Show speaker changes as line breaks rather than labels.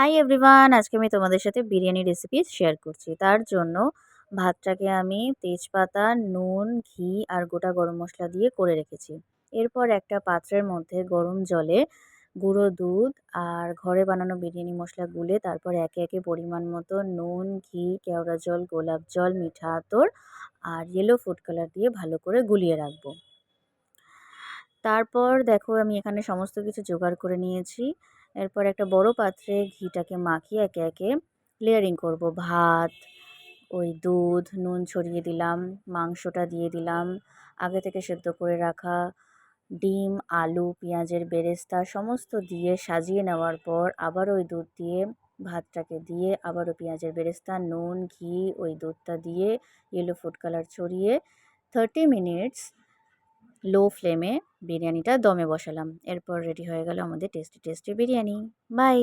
Hi everyone! আজকে আমি তোমাদের সাথে বিরিয়ানি রেসিপি শেয়ার করছি। তার জন্য ভাতটাকে আমি তেজপাতা, নুন, ঘি আর গোটা গরম মসলা দিয়ে করে রেখেছি। এরপর একটা পাত্রের মধ্যে গরম জলে গুঁড়ো দুধ আর ঘরে বানানো বিরিয়ানি মসলা গুলে তারপর একে একে পরিমাণ মতো নুন, ঘি, কেওড়া জল, গোলাপ জল, মিঠা আতর আর ইয়েলো ফুড কালার দিয়ে ভালো করে গুলিয়ে রাখবো। তারপর দেখো আমি এখানে সমস্ত কিছু জোগাড় করে নিয়েছি। এরপর একটা বড় পাত্রে ঘিটাকে মাখিয়ে একে একে লেয়ারিং করব। ভাত, ওই দুধ, নুন ছড়িয়ে দিলাম, মাংসটা দিয়ে দিলাম, আগে থেকে সেদ্ধ করে রাখা ডিম, আলু, পেঁয়াজের বেরেস্তা সমস্ত দিয়ে সাজিয়ে নেওয়ার পর আবার ওই দুধ দিয়ে ভাতটাকে দিয়ে আবারও পেঁয়াজের বেরেস্তা, নুন, ঘি, ওই দুধটা দিয়ে ইয়েলো ফুড কালার ছড়িয়ে 30 মিনিটস লো ফ্লেমে বিরিয়ানিটা দমে বসালাম। এরপর রেডি হয়ে গেল আমাদের টেস্টি টেস্টি বিরিয়ানি। বাই।